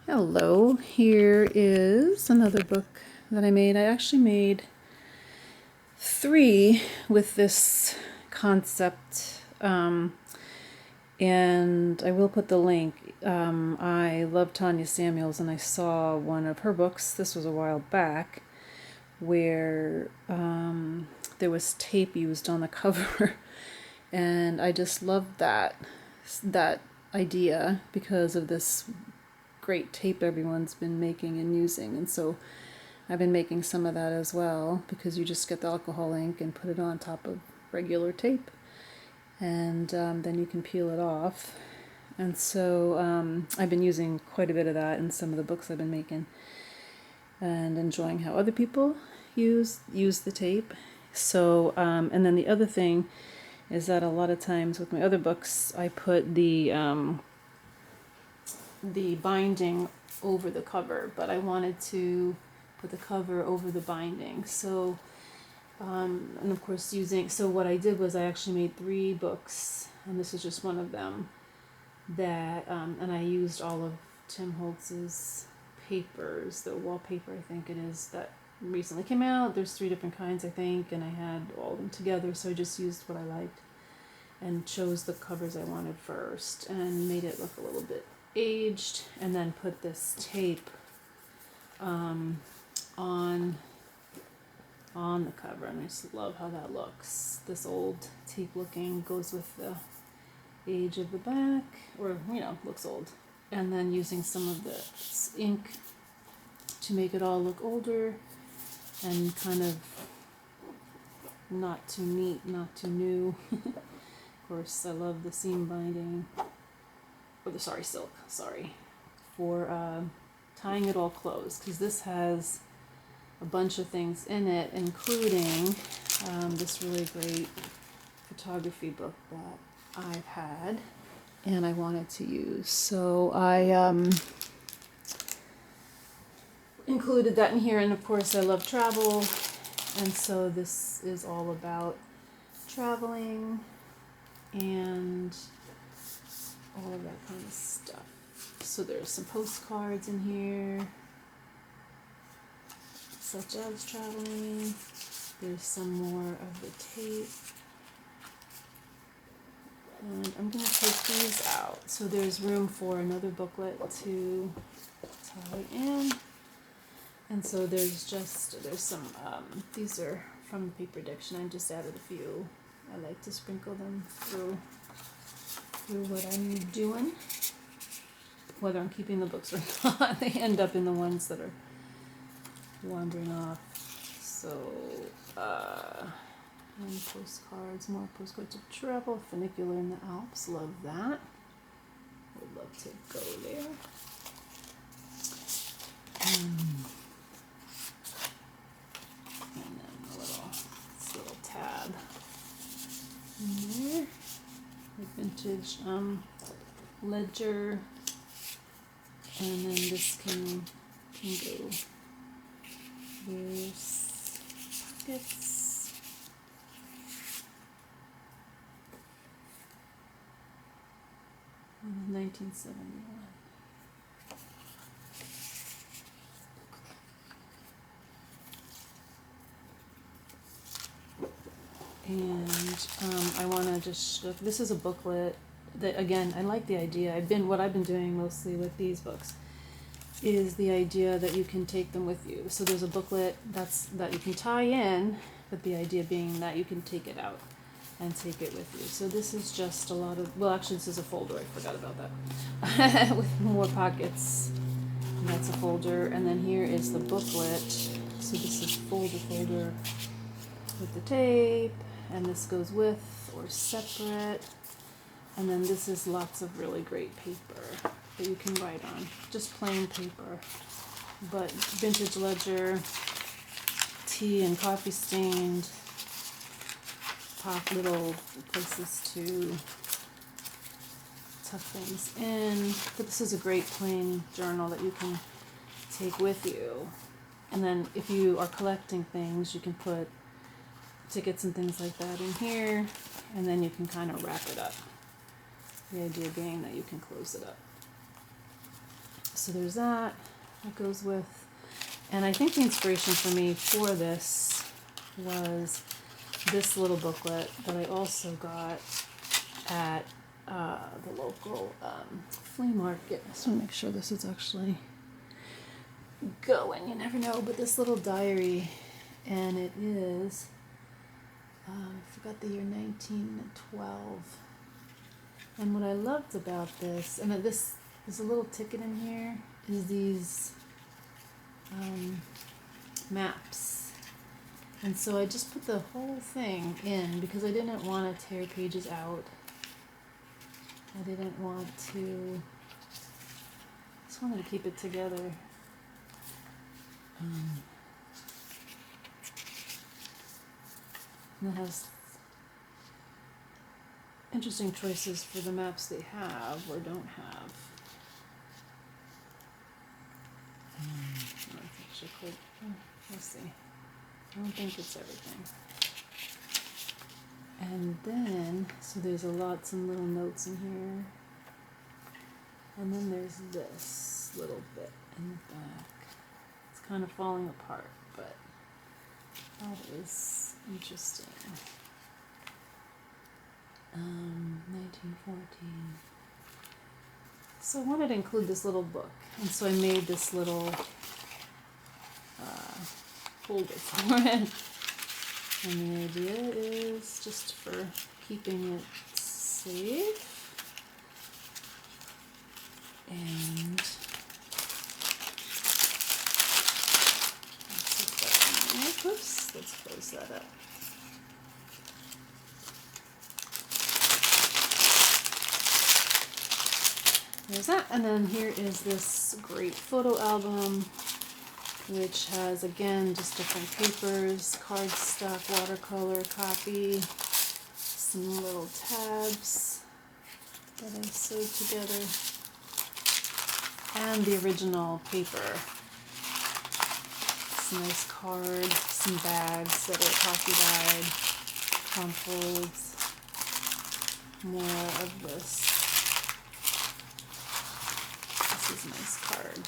Hello, here is another book that I made. I actually made 3 with this concept, and I will put the link. I love Tanya Samuels, and I saw one of her books, this was a while back, where there was tape used on the cover, and I just loved that idea because of this great tape everyone's been making and using. And so I've been making some of that as well, because you just get the alcohol ink and put it on top of regular tape, and then you can peel it off. And so I've been using quite a bit of that in some of the books I've been making, and enjoying how other people use the tape. So and then the other thing is that a lot of times with my other books I put the binding over the cover, but I wanted to put the cover over the binding. So, and of course so what I did was I actually made 3 books, and this is just one of them, that, and I used all of Tim Holtz's papers, the wallpaper I think it is, that recently came out. There's 3 different kinds I think, and I had all of them together, so I just used what I liked and chose the covers I wanted first and made it look a little bit aged, and then put this tape on the cover, and I just love how that looks. This old tape looking goes with the age of the back, or looks old, and then using some of the ink to make it all look older and kind of not too neat, not too new. Of course, I love the seam binding, or the silk, for tying it all closed, because this has a bunch of things in it, including this really great photography book that I've had and I wanted to use. So I included that in here, and of course I love travel, and so this is all about traveling and all of that kind of stuff. So there's some postcards in here, such as traveling. There's some more of the tape. And I'm going to take these out. So there's room for another booklet to tie in. And so there's some, these are from the paper diction. I just added a few. I like to sprinkle them through what I'm doing. Whether I'm keeping the books or not, they end up in the ones that are wandering off. So, and postcards, more postcards of travel, funicular in the Alps, love that. Would love to go there. And then this little tab in there. The vintage ledger. And then this can go various pockets. And 1971. And I want to just show, this is a booklet that, again, I like the idea. What I've been doing mostly with these books is the idea that you can take them with you. So there's a booklet that you can tie in, but the idea being that you can take it out and take it with you. So this is just a lot of, well, actually this is a folder, I forgot about that, with more pockets. And that's a folder, and then here is the booklet. So this is folder with the tape, and this goes with or separate. And then this is lots of really great paper that you can write on, just plain paper, but vintage ledger, tea and coffee stained, little places to tuck things in. But this is a great plain journal that you can take with you. And then if you are collecting things, you can put tickets and things like that in here, and then you can kind of wrap it up. The idea being that you can close it up. so there's that goes with, and I think the inspiration for me for this was this little booklet that I also got at the local flea market. I just want to make sure this is actually going. You never know, but this little diary, and it is, I forgot the year, 1912. And what I loved about this, and this, there's a little ticket in here, is these maps. And so I just put the whole thing in because I didn't want to tear pages out. I didn't want to, just wanted to keep it together. And it has interesting choices for the maps they have or don't have. We'll see. I don't think it's everything. And then, so there's some little notes in here. And then there's this little bit in the back. It's kind of falling apart, but that is interesting. 1914. So I wanted to include this little book, and so I made this little holder for it. And the idea is just for keeping it safe. And let's close that up. There's that, and then here is this great photo album, which has, again, just different papers, cardstock, watercolor, copy, some little tabs that I sewed together, and the original paper. Some nice card, some bags that are pocky dyed, crumpled, more of this. This is a nice card.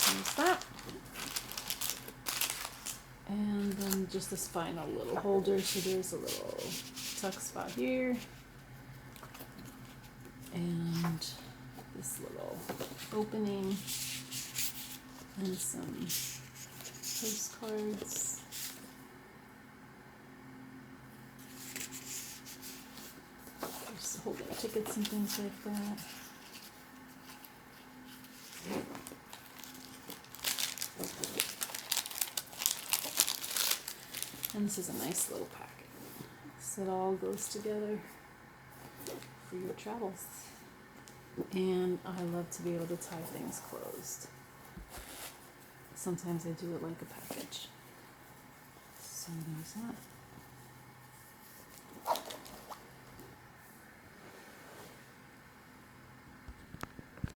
There's that. And then just this final little holder. So there's a little tuck spot here. And this little opening. And some postcards. Just holding tickets and things like that. And this is a nice little packet. So it all goes together for your travels. And I love to be able to tie things closed. Sometimes I do it like a package. So there's that.